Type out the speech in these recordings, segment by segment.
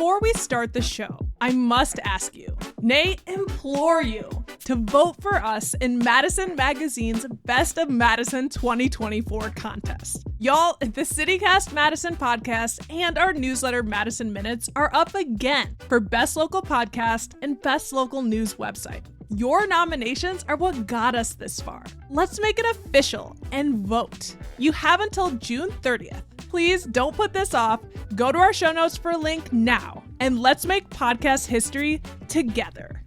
Before we start the show, I must ask you, nay, implore you, to vote for us in Madison Magazine's Best of Madison 2024 contest. Y'all, the CityCast Madison podcast and our newsletter Madison Minutes are up again for Best Local Podcast and Best Local News website. Your nominations are what got us this far. Let's make it official and vote. You have until June 30th. Please don't put this off. Go to our show notes for a link now, and let's make podcast history together.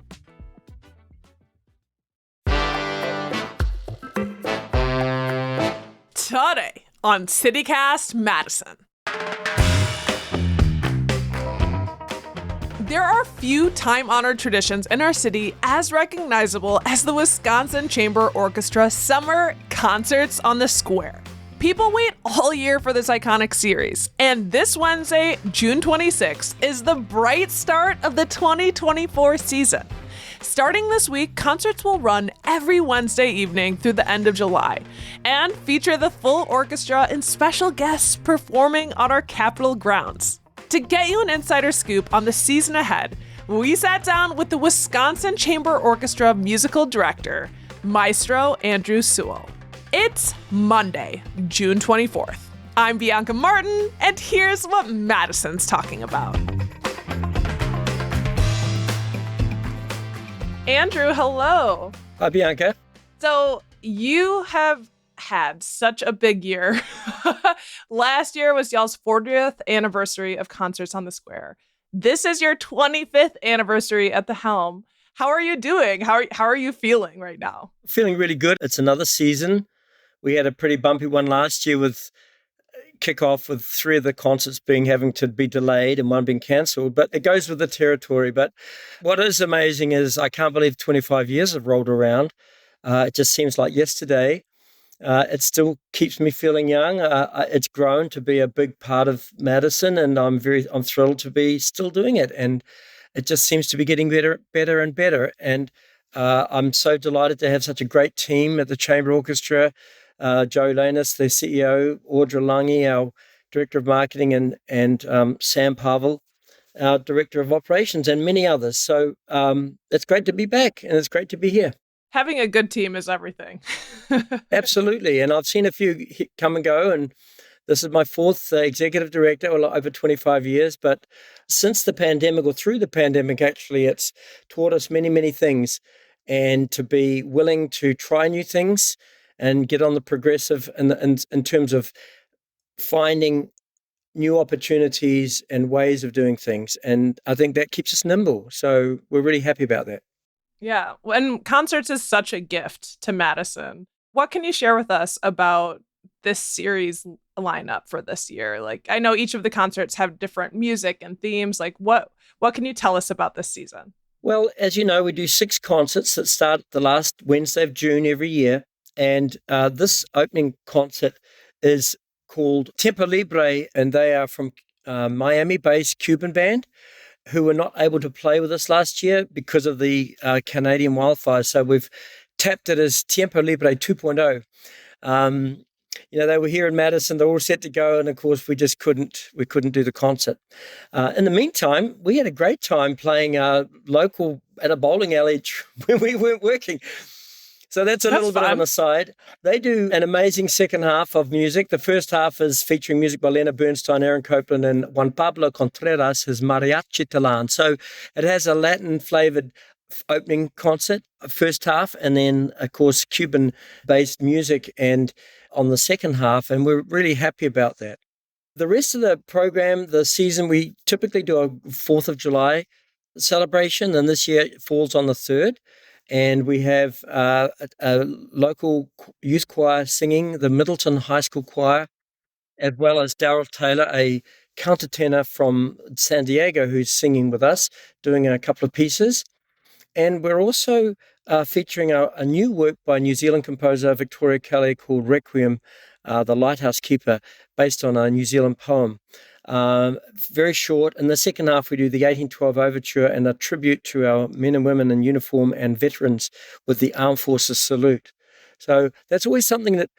Today on CityCast Madison. There are few time-honored traditions in our city as recognizable as the Wisconsin Chamber Orchestra Summer Concerts on the Square. People wait all year for this iconic series, and this Wednesday, June 26th, is the bright start of the 2024 season. Starting this week, concerts will run every Wednesday evening through the end of July and feature the full orchestra and special guests performing on our Capitol grounds. To get you an insider scoop on the season ahead, we sat down with the Wisconsin Chamber Orchestra musical director, Maestro Andrew Sewell. It's Monday, June 24th. I'm Bianca Martin, and here's what Madison's talking about. Andrew, hello. Hi, Bianca. So you have had such a big year. Last year was y'all's 40th anniversary of Concerts on the Square. This is your 25th anniversary at the helm. How are you doing? How are you feeling right now? Feeling really good. It's another season. We had a pretty bumpy one last year with kickoff with 3 of the concerts having to be delayed and one being cancelled, but it goes with the territory. But what is amazing is I can't believe 25 years have rolled around. It just seems like yesterday. It still keeps me feeling young. It's grown to be a big part of Madison, and I'm thrilled to be still doing it. And it just seems to be getting better and better. And I'm so delighted to have such a great team at the Chamber Orchestra. Joe Lanus, the CEO, Audra Lange, our Director of Marketing, and Sam Pavel, our Director of Operations, and many others. So it's great to be back, and it's great to be here. Having a good team is everything. Absolutely. And I've seen a few come and go, and this is my 4th executive director, over 25 years. But since the pandemic, or through the pandemic, actually, it's taught us many, many things. And to be willing to try new things and get on the progressive in terms of finding new opportunities and ways of doing things. And I think that keeps us nimble. So we're really happy about that. Yeah, and concerts is such a gift to Madison. What can you share with us about this series lineup for this year? Like, I know each of the concerts have different music and themes. Like, what can you tell us about this season? Well, as you know, we do 6 concerts that start the last Wednesday of June every year. And this opening concert is called Tiempo Libre, and they are from Miami-based Cuban band who were not able to play with us last year because of the Canadian wildfires. So we've tapped it as Tiempo Libre 2.0. They were here in Madison, they're all set to go, and of course we couldn't do the concert. In the meantime, we had a great time playing local at a bowling alley when we weren't working. So that's a little bit on the side. They do an amazing second half of music. The first half is featuring music by Leonard Bernstein, Aaron Copland, and Juan Pablo Contreras, his Mariachi Talan. So it has a Latin-flavored opening concert, first half, and then, of course, Cuban-based music and on the second half, and we're really happy about that. The rest of the program, the season, we typically do a 4th of July celebration, and this year it falls on the 3rd. And we have a local youth choir singing, the Middleton High School Choir, as well as Daryl Taylor, a countertenor from San Diego, who's singing with us, doing a couple of pieces. And we're also featuring a new work by New Zealand composer Victoria Kelly called Requiem, The Lighthouse Keeper, based on a New Zealand poem. Very short. In the second half, we do the 1812 Overture and a tribute to our men and women in uniform and veterans with the Armed Forces Salute. So that's always something that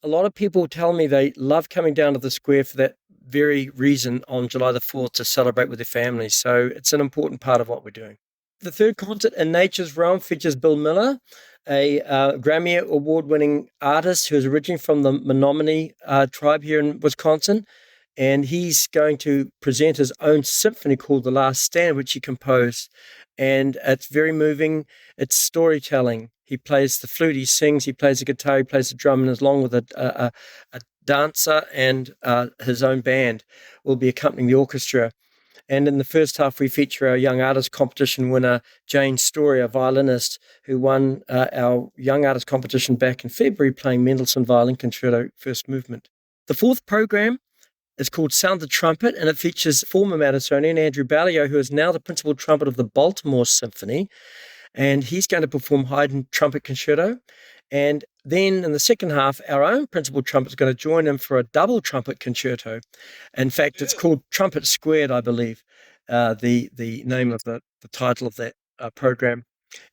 a lot of people tell me they love coming down to the square for that very reason on July the 4th to celebrate with their families. So it's an important part of what we're doing. The third concert, In Nature's Realm, features Bill Miller, a Grammy Award-winning artist who is originally from the Menominee tribe here in Wisconsin. And he's going to present his own symphony called The Last Stand, which he composed. And it's very moving. It's storytelling. He plays the flute, he sings, he plays the guitar, he plays the drum, and along with a dancer and his own band will be accompanying the orchestra. And in the first half, we feature our Young Artist Competition winner, Jane Story, a violinist who won our Young Artist Competition back in February playing Mendelssohn Violin Concerto First Movement. The fourth program is called Sound the Trumpet, and it features former Madisonian Andrew Ballio, who is now the principal trumpet of the Baltimore Symphony, and he's going to perform Haydn Trumpet Concerto. And then in the second half, our own principal trumpet is going to join him for a double trumpet concerto. In fact, it's called Trumpet Squared, I believe, the name of the title of that program.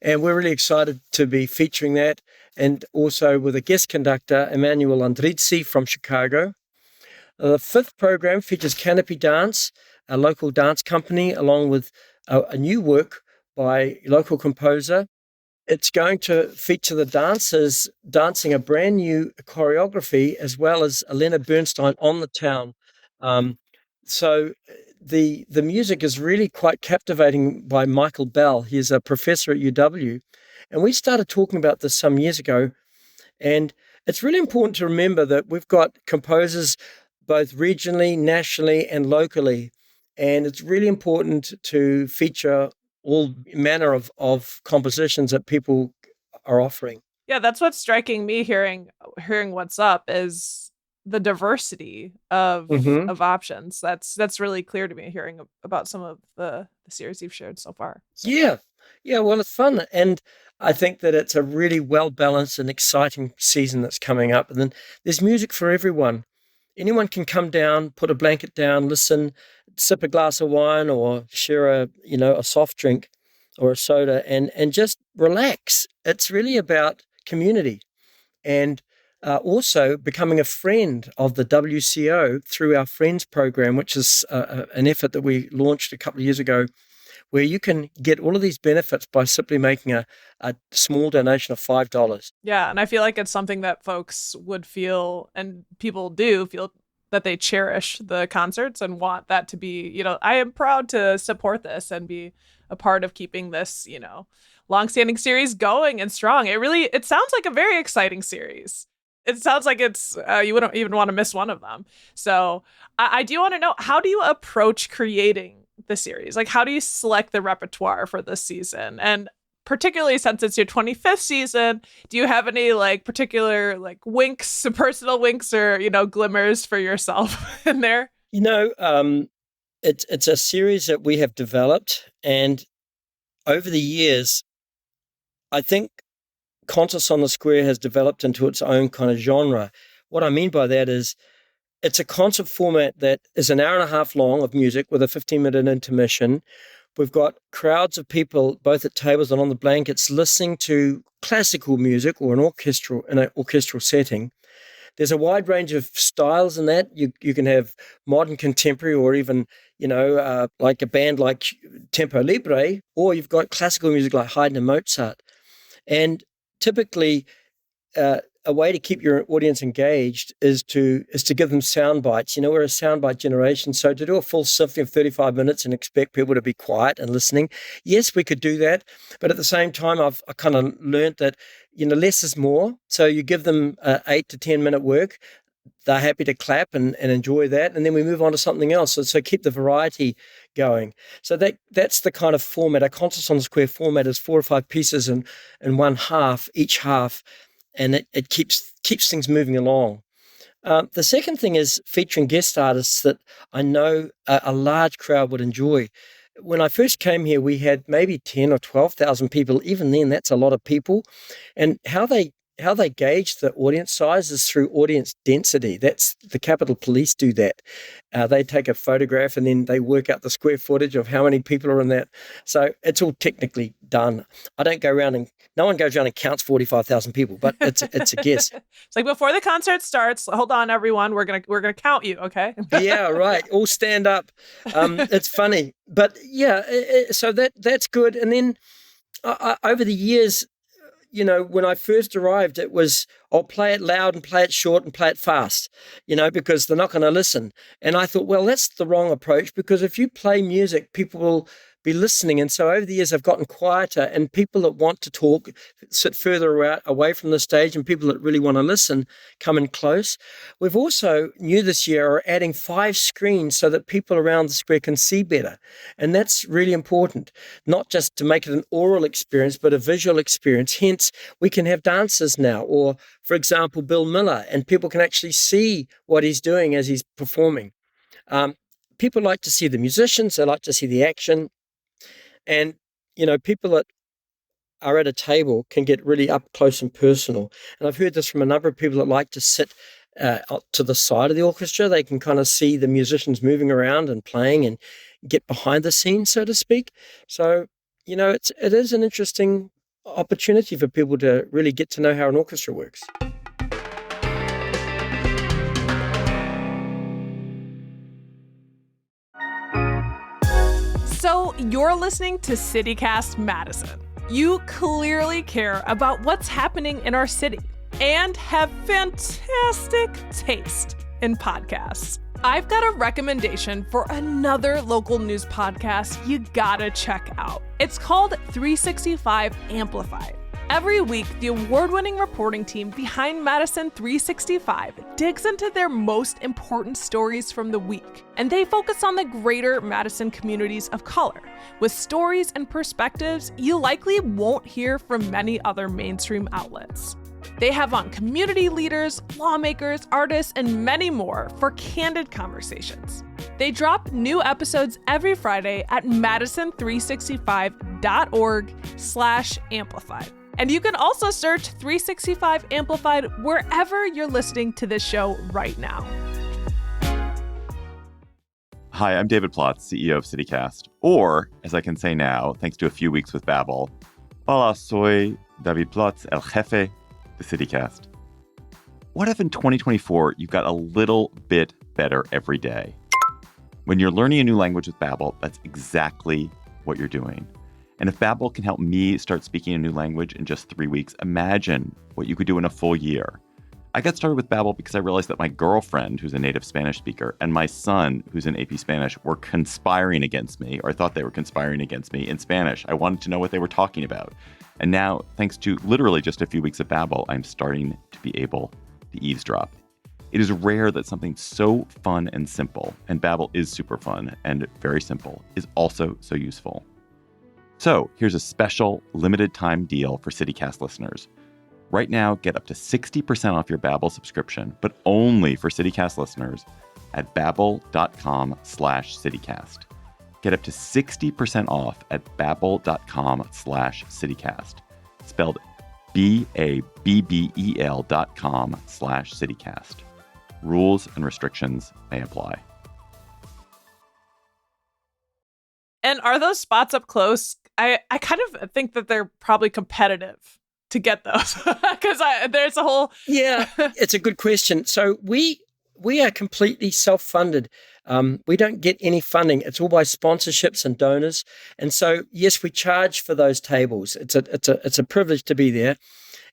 And we're really excited to be featuring that, and also with a guest conductor, Emmanuel Andrizzi from Chicago. The fifth program features Canopy Dance, a local dance company, along with a new work by a local composer. It's going to feature the dancers dancing a brand new choreography, as well as Elena Bernstein on the town. So the music is really quite captivating by Michael Bell. He's a professor at UW. And we started talking about this some years ago. And it's really important to remember that we've got composers both regionally, nationally, and locally. And it's really important to feature all manner of compositions that people are offering. Yeah, that's what's striking me hearing what's up is the diversity Mm-hmm. of options. That's really clear to me hearing about some of the series you've shared so far. Yeah. Yeah, well, it's fun. And I think that it's a really well-balanced and exciting season that's coming up. And then there's music for everyone. Anyone can come down, put a blanket down, listen, sip a glass of wine, or share a soft drink or a soda, and just relax. It's really about community, and also becoming a friend of the WCO through our Friends program, which is an effort that we launched a couple of years ago, where you can get all of these benefits by simply making a small donation of $5. Yeah, and I feel like it's something that folks would feel, and people do feel, that they cherish the concerts and want that to be, I am proud to support this and be a part of keeping this, longstanding series going and strong. It sounds like a very exciting series. It sounds like it's you wouldn't even want to miss one of them. So I do want to know, how do you approach creating the series? Like, how do you select the repertoire for this season? And particularly since it's your 25th season, do you have any particular winks, personal winks, or glimmers for yourself in there? It's a series that we have developed, and over the years, I think Concerts on the Square has developed into its own kind of genre. What I mean by that is it's a concert format that is an hour and a half long of music with a 15-minute intermission. We've got crowds of people, both at tables and on the blankets, listening to classical music or in an orchestral setting. There's a wide range of styles in that. You can have modern contemporary, or even, like a band like Tempo Libre, or you've got classical music like Haydn and Mozart. And typically, a way to keep your audience engaged is to give them sound bites. We're a soundbite generation, so to do a full symphony of 35 minutes and expect people to be quiet and listening, yes, we could do that. But at the same time, I kind of learned that less is more. So you give them 8 to 10 minute work. They're happy to clap and enjoy that, and then we move on to something else. So keep the variety going. So that's the kind of format. A Concerts on the Square format is 4 or 5 pieces in one half, each half, and it keeps things moving along. The second thing is featuring guest artists that I know a large crowd would enjoy. When I first came here, we had maybe 10 or 12,000 people. Even then, that's a lot of people. And how they how they gauge the audience size is through audience density. That's the Capitol Police do that. They take a photograph and then they work out the square footage of how many people are in that. So it's all technically done. I don't go around and no one goes around and counts 45,000 people, but it's a guess. It's like before the concert starts, hold on, everyone, we're gonna count you, okay? Yeah, right. All stand up. It's funny, but yeah. So that's good. And then over the years, when I first arrived, it was, I'll play it loud and play it short and play it fast, because they're not going to listen. And I thought, well, that's the wrong approach, because if you play music, people will be listening. And so over the years, I've gotten quieter, and people that want to talk sit further away from the stage, and people that really want to listen come in close. We've also, new this year, are adding 5 screens so that people around the square can see better. And that's really important, not just to make it an oral experience, but a visual experience. Hence, we can have dancers now, or, for example, Bill Miller, and people can actually see what he's doing as he's performing. People like to see the musicians, they like to see the action. And, people that are at a table can get really up close and personal. And I've heard this from a number of people that like to sit to the side of the orchestra. They can kind of see the musicians moving around and playing and get behind the scenes, so to speak. So, it is an interesting opportunity for people to really get to know how an orchestra works. So you're listening to CityCast Madison. You clearly care about what's happening in our city and have fantastic taste in podcasts. I've got a recommendation for another local news podcast you gotta check out. It's called 365 Amplified. Every week, the award-winning reporting team behind Madison 365 digs into their most important stories from the week, and they focus on the greater Madison communities of color, with stories and perspectives you likely won't hear from many other mainstream outlets. They have on community leaders, lawmakers, artists, and many more for candid conversations. They drop new episodes every Friday at madison365.org/amplified. And you can also search 365 Amplified wherever you're listening to this show right now. Hi, I'm David Plotz, CEO of CityCast. Or, as I can say now, thanks to a few weeks with Babbel, hola, soy David Plotz, el jefe de CityCast. What if in 2024 you got a little bit better every day? When you're learning a new language with Babbel, that's exactly what you're doing. And if Babbel can help me start speaking a new language in just 3 weeks, imagine what you could do in a full year. I got started with Babbel because I realized that my girlfriend, who's a native Spanish speaker, and my son, who's in AP Spanish, were conspiring against me, or thought they were conspiring against me in Spanish. I wanted to know what they were talking about. And now, thanks to literally just a few weeks of Babbel, I'm starting to be able to eavesdrop. It is rare that something so fun and simple, and Babbel is super fun and very simple, is also so useful. So here's a special limited time deal for CityCast listeners. Right now, get up to 60% off your Babbel subscription, but only for CityCast listeners at babbel.com/CityCast. Get up to 60% off at babbel.com/CityCast. Spelled BABBEL.com/CityCast. Rules and restrictions may apply. And are those spots up close? I kind of think that they're probably competitive to get those because there's a whole... Yeah, it's a good question. So we are completely self-funded. We don't get any funding. It's all by sponsorships and donors. And so, yes, we charge for those tables. It's a privilege to be there.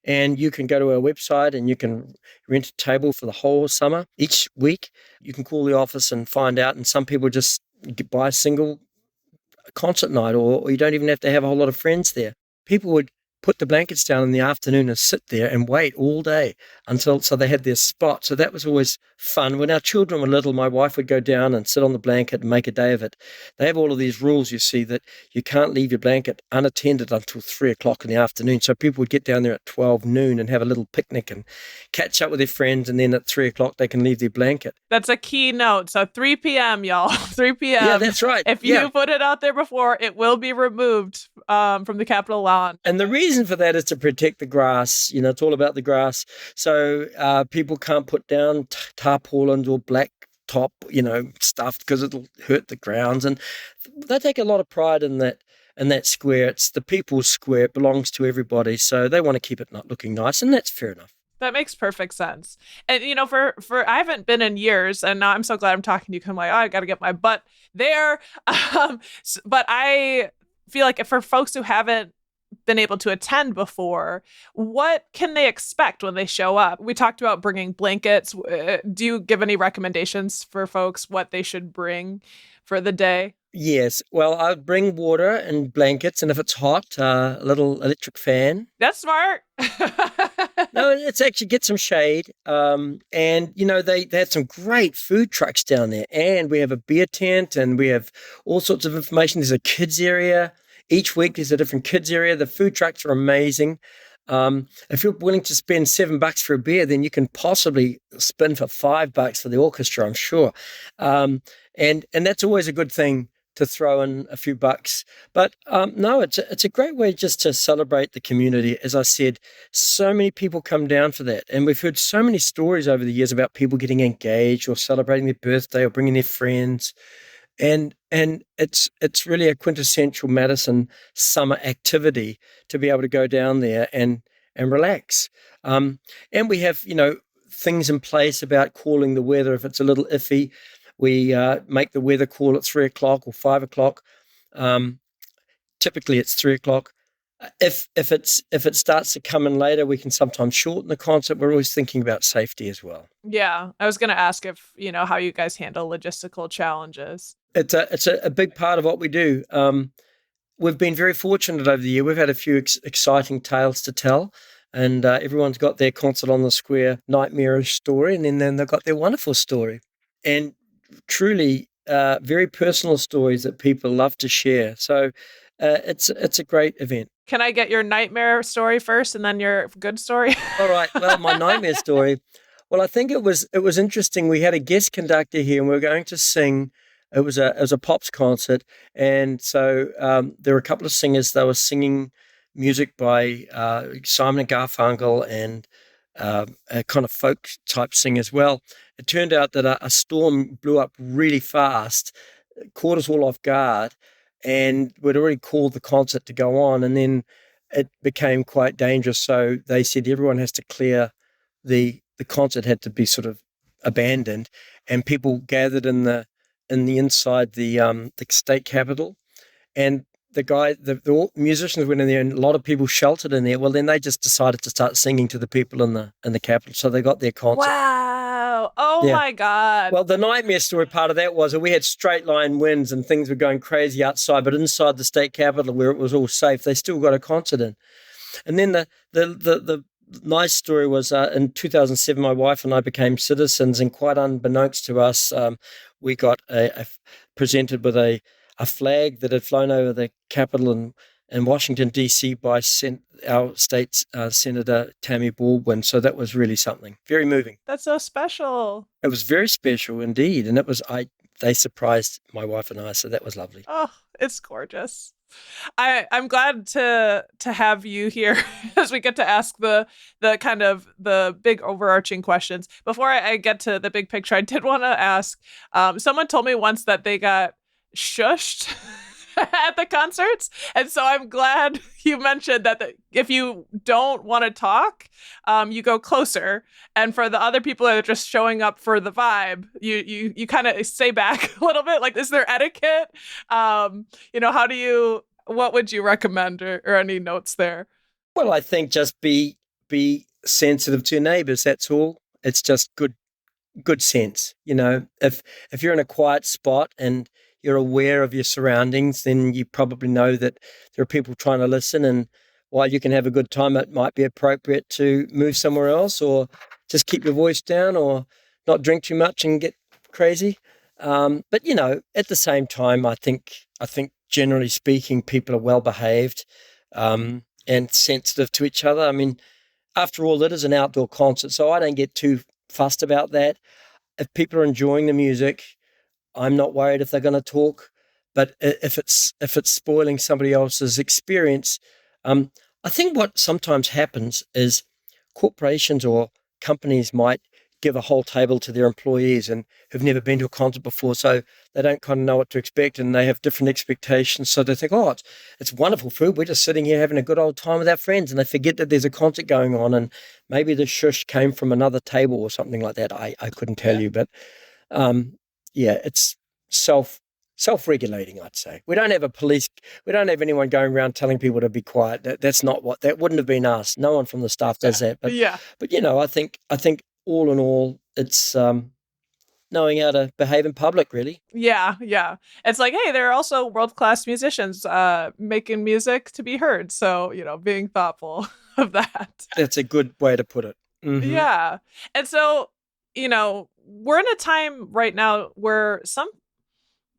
And you can go to our website and you can rent a table for the whole summer. Each week, you can call the office and find out. And some people just buy a single concert night, or you don't even have to have a whole lot of friends there. People would put the blankets down in the afternoon and sit there and wait all day so they had their spot. So that was always fun. When our children were little, my wife would go down and sit on the blanket and make a day of it. They have all of these rules, you see, that you can't leave your blanket unattended until 3 o'clock in the afternoon. So people would get down there at 12 noon and have a little picnic and catch up with their friends. And then at 3 o'clock, they can leave their blanket. That's a key note. So 3 p.m., y'all. 3 p.m. Yeah, that's right. If you put it out there before, it will be removed from the Capitol lawn. And the reason for that is to protect the grass. It's all about the grass. So people can't put down tarpaulins or black top, stuff because it'll hurt the grounds. And they take a lot of pride in that square. It's the people's square. It belongs to everybody. So they want to keep it not looking nice, and that's fair enough. That makes perfect sense. And for I haven't been in years, and now I'm so glad I'm talking to you. 'Cause I'm like, oh, I got to get my butt there. But I feel like for folks who haven't been able to attend before, what can they expect when they show up? We talked about bringing blankets. Do you give any recommendations for folks what they should bring for the day? Yes. Well, I'd bring water and blankets, and if it's hot, a little electric fan. That's smart. No, it's actually get some shade. And, they had some great food trucks down there. And we have a beer tent, and we have all sorts of information. There's a kids area. Each week there's a different kids area. The food trucks are amazing. If you're willing to spend $7 for a beer, then you can possibly spin for $5 for the orchestra, I'm sure. And that's always a good thing to throw in a few bucks. But no, it's a great way just to celebrate the community. As I said, so many people come down for that. And we've heard so many stories over the years about people getting engaged or celebrating their birthday or bringing their friends. And it's really a quintessential Madison summer activity to be able to go down there and relax. And we have, things in place about calling the weather if it's a little iffy. We make the weather call at 3 o'clock or 5 o'clock. Typically, it's 3 o'clock. If it starts to come in later, we can sometimes shorten the concert. We're always thinking about safety as well. Yeah, I was going to ask if how you guys handle logistical challenges. It's a big part of what we do. We've been very fortunate over the year. We've had a few exciting tales to tell. And everyone's got their concert on the square nightmarish story, and then they've got their wonderful story. And truly very personal stories that people love to share. So it's a great event. Can I get your nightmare story first and then your good story? All right. Well, my nightmare story. Well, I think it was interesting. We had a guest conductor here, and we were going to sing. It was a pops concert, and so there were a couple of singers. They were singing music by Simon and Garfunkel and a kind of folk type sing as well. It turned out that a storm blew up really fast, caught us all off guard, and we'd already called the concert to go on, and then it became quite dangerous. So they said everyone has to clear. The concert had to be sort of abandoned, and people gathered in the inside the state capitol, and the musicians went in there, and a lot of people sheltered in there. Well, then they just decided to start singing to the people in the Capitol, so they got their concert. Wow! Oh Yeah. my God! Well, the nightmare story part of that was that we had straight line winds and things were going crazy outside, but inside the state capitol, where it was all safe, they still got a concert in. And then the nice story was in 2007, my wife and I became citizens, and quite unbeknownst to us, we got presented with a flag that had flown over the Capitol in Washington, D.C. by our state's Senator Tammy Baldwin. So that was really something. Very moving. That's so special. It was very special indeed. And they surprised my wife and I, so that was lovely. Oh, it's gorgeous. I'm glad to have you here as we get to ask the kind of the big overarching questions. Before I get to the big picture, I did want to ask, someone told me once that they got shushed at the concerts. And so I'm glad you mentioned that if you don't want to talk, you go closer. And for the other people that are just showing up for the vibe, you kind of stay back a little bit. Like, is there etiquette? What would you recommend or any notes there? Well, I think just be sensitive to your neighbors. That's all. It's just good sense. If you're in a quiet spot and you're aware of your surroundings, then you probably know that there are people trying to listen. And while you can have a good time, it might be appropriate to move somewhere else, or just keep your voice down, or not drink too much and get crazy. But at the same time, I think generally speaking, people are well behaved and sensitive to each other. I mean, after all, it is an outdoor concert, so I don't get too fussed about that. If people are enjoying the music, I'm not worried if they're going to talk. But if it's spoiling somebody else's experience, I think what sometimes happens is corporations or companies might give a whole table to their employees and who've never been to a concert before, so they don't kind of know what to expect, and they have different expectations. So they think, oh, it's wonderful food. We're just sitting here having a good old time with our friends, and they forget that there's a concert going on, and maybe the shush came from another table or something like that. I couldn't tell you, but it's self-regulating, I'd say. We don't have we don't have anyone going around telling people to be quiet. That wouldn't have been us. No one from the staff does that. But I think all in all, it's knowing how to behave in public, really. Yeah. It's like, hey, there are also world-class musicians making music to be heard. So, being thoughtful of that. That's a good way to put it. Mm-hmm. Yeah. And so, we're in a time right now where some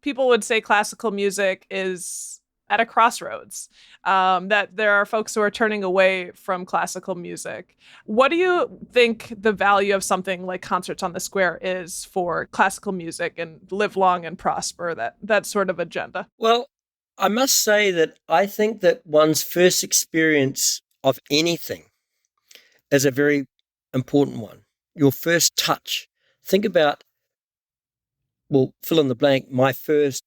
people would say classical music is at a crossroads, that there are folks who are turning away from classical music. What do you think the value of something like Concerts on the Square is for classical music and live long and prosper, that sort of agenda? Well, I must say that I think that one's first experience of anything is a very important one. Your first touch. Think about, well, fill in the blank, my first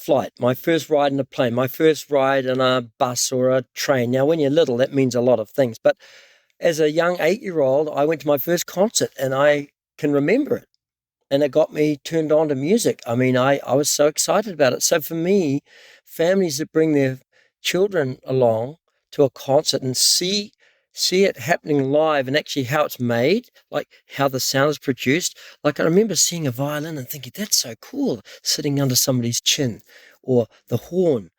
flight, my first ride in a plane, my first ride in a bus or a train. Now, when you're little, that means a lot of things. But as a young 8-year-old, I went to my first concert and I can remember it. And it got me turned on to music. I mean, I was so excited about it. So for me, families that bring their children along to a concert and see it happening live and actually how it's made, like how the sound is produced. Like I remember seeing a violin and thinking, that's so cool, sitting under somebody's chin, or the horn.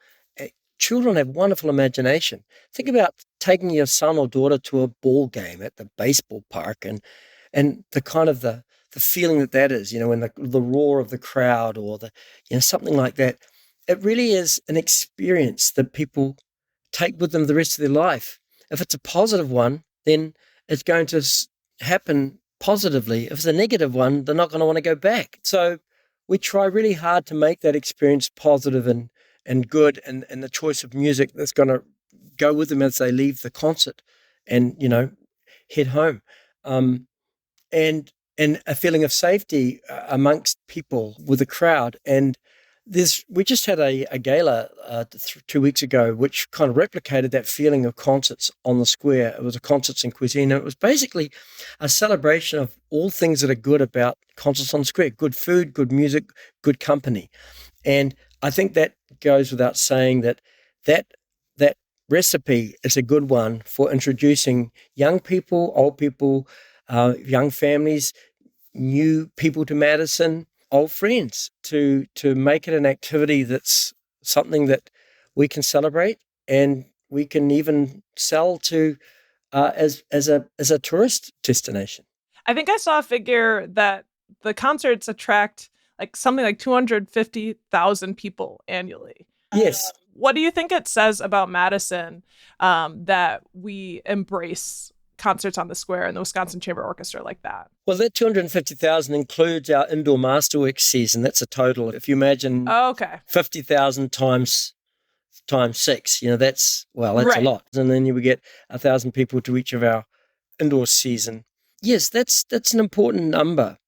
Children have wonderful imagination. Think about taking your son or daughter to a ball game at the baseball park and the kind of the feeling that is, when the roar of the crowd or something like that. It really is an experience that people take with them the rest of their life. If it's a positive one, then it's going to happen positively. If it's a negative one, they're not going to want to go back. So we try really hard to make that experience positive and good, and the choice of music that's going to go with them as they leave the concert and, head home. And a feeling of safety amongst people with the crowd. And we just had a gala 2 weeks ago, which kind of replicated that feeling of concerts on the square. It was a concerts and cuisine. And it was basically a celebration of all things that are good about concerts on the square: good food, good music, good company. And I think that goes without saying that recipe is a good one for introducing young people, old people, young families, new people to Madison, old friends, to make it an activity that's something that we can celebrate and we can even sell to as a tourist destination. I think I saw a figure that the concerts attract something like 250,000 people annually. Yes. What do you think it says about Madison that we embrace Concerts on the Square and the Wisconsin Chamber Orchestra like that? Well, that 250,000 includes our indoor masterworks season. That's a total. If you imagine 50,000 times 6, that's right. A lot. And then you would get 1,000 people to each of our indoor season. Yes, that's an important number.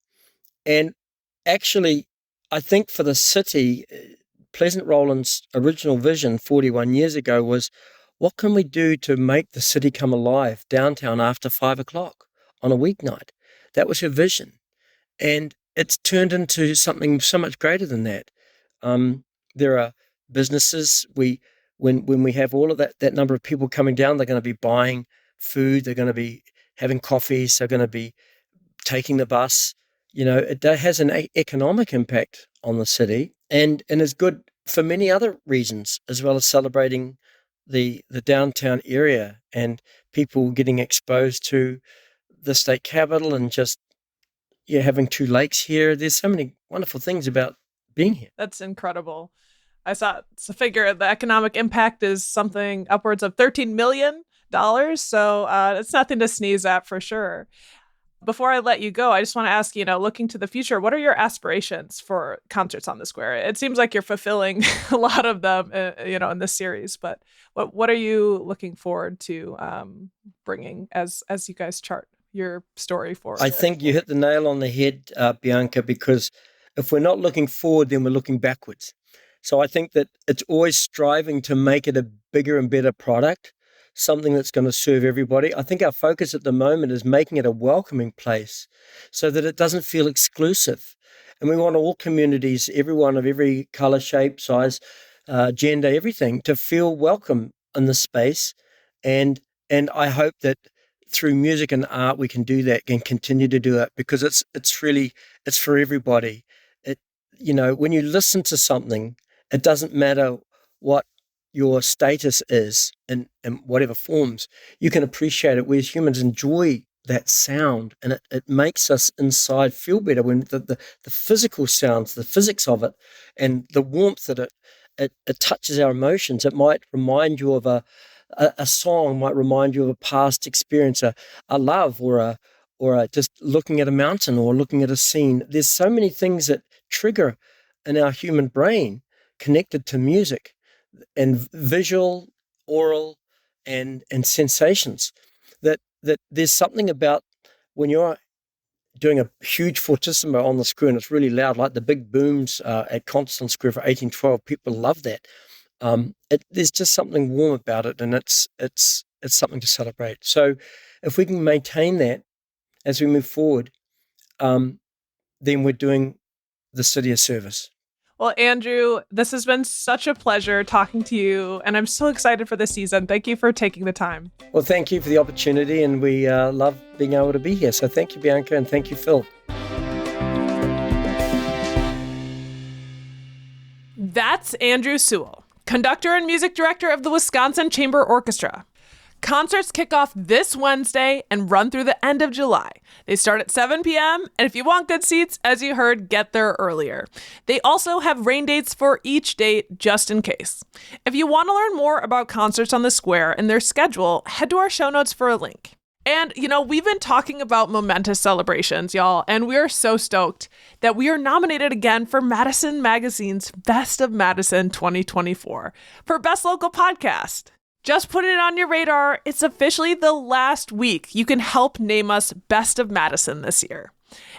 And actually, I think for the city, Pleasant Rowland's original vision 41 years ago was, what can we do to make the city come alive downtown after 5 o'clock on a weeknight? That was her vision. And it's turned into something so much greater than that. There are businesses. When we have all of that number of people coming down, they're going to be buying food. They're going to be having coffees. They're going to be taking the bus. It has an economic impact on the city and is good for many other reasons, as well as celebrating the downtown area and people getting exposed to the state capitol and just having 2 lakes here. There's so many wonderful things about being here. That's incredible. I saw it's a figure. The economic impact is something upwards of $13 million. So it's nothing to sneeze at for sure. Before I let you go, I just want to ask, looking to the future, what are your aspirations for concerts on the Square? It seems like you're fulfilling a lot of them, in this series, but what are you looking forward to bringing as you guys chart your story forward? I think you hit the nail on the head, Bianca, because if we're not looking forward, then we're looking backwards. So I think that it's always striving to make it a bigger and better product, something that's going to serve everybody. I think our focus at the moment is making it a welcoming place so that it doesn't feel exclusive. And we want all communities, everyone of every color, shape, size, gender, everything, to feel welcome in the space. And I hope that through music and art, we can do that and continue to do it, because it's for everybody. When you listen to something, it doesn't matter what your status is in whatever forms, you can appreciate it. We as humans enjoy that sound, and it makes us inside feel better when the physical sounds, the physics of it, and the warmth that it touches our emotions. It might remind you of a song, might remind you of a past experience, a love, or a just looking at a mountain or looking at a scene. There's so many things that trigger in our human brain connected to music and visual, oral, and sensations, that there's something about when you're doing a huge fortissimo on the Square and it's really loud, like the big booms at Constant Square for 1812. People love that. There's just something warm about it, and it's something to celebrate. So if we can maintain that as we move forward, then we're doing the city a service. Well, Andrew, this has been such a pleasure talking to you, and I'm so excited for this season. Thank you for taking the time. Well, thank you for the opportunity, and we love being able to be here. So thank you, Bianca, and thank you, Phil. That's Andrew Sewell, conductor and music director of the Wisconsin Chamber Orchestra. Concerts kick off this Wednesday and run through the end of July. They start at 7 p.m., and if you want good seats, as you heard, get there earlier. They also have rain dates for each date, just in case. If you want to learn more about concerts on the Square and their schedule, head to our show notes for a link. And, we've been talking about momentous celebrations, y'all, and we are so stoked that we are nominated again for Madison Magazine's Best of Madison 2024 for Best Local Podcast. Just put it on your radar. It's officially the last week you can help name us Best of Madison this year.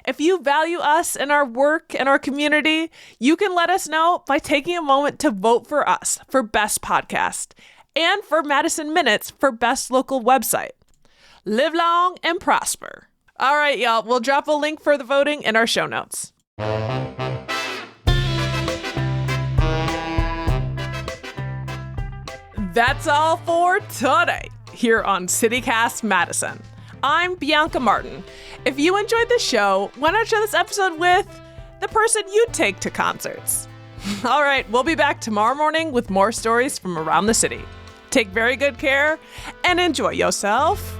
If you value us and our work and our community, you can let us know by taking a moment to vote for us for Best Podcast and for Madison Minutes for Best Local Website. Live long and prosper. All right, y'all, we'll drop a link for the voting in our show notes. That's all for today here on CityCast Madison. I'm Bianca Martin. If you enjoyed the show, why not share this episode with the person you'd take to concerts? All right, we'll be back tomorrow morning with more stories from around the city. Take very good care and enjoy yourself.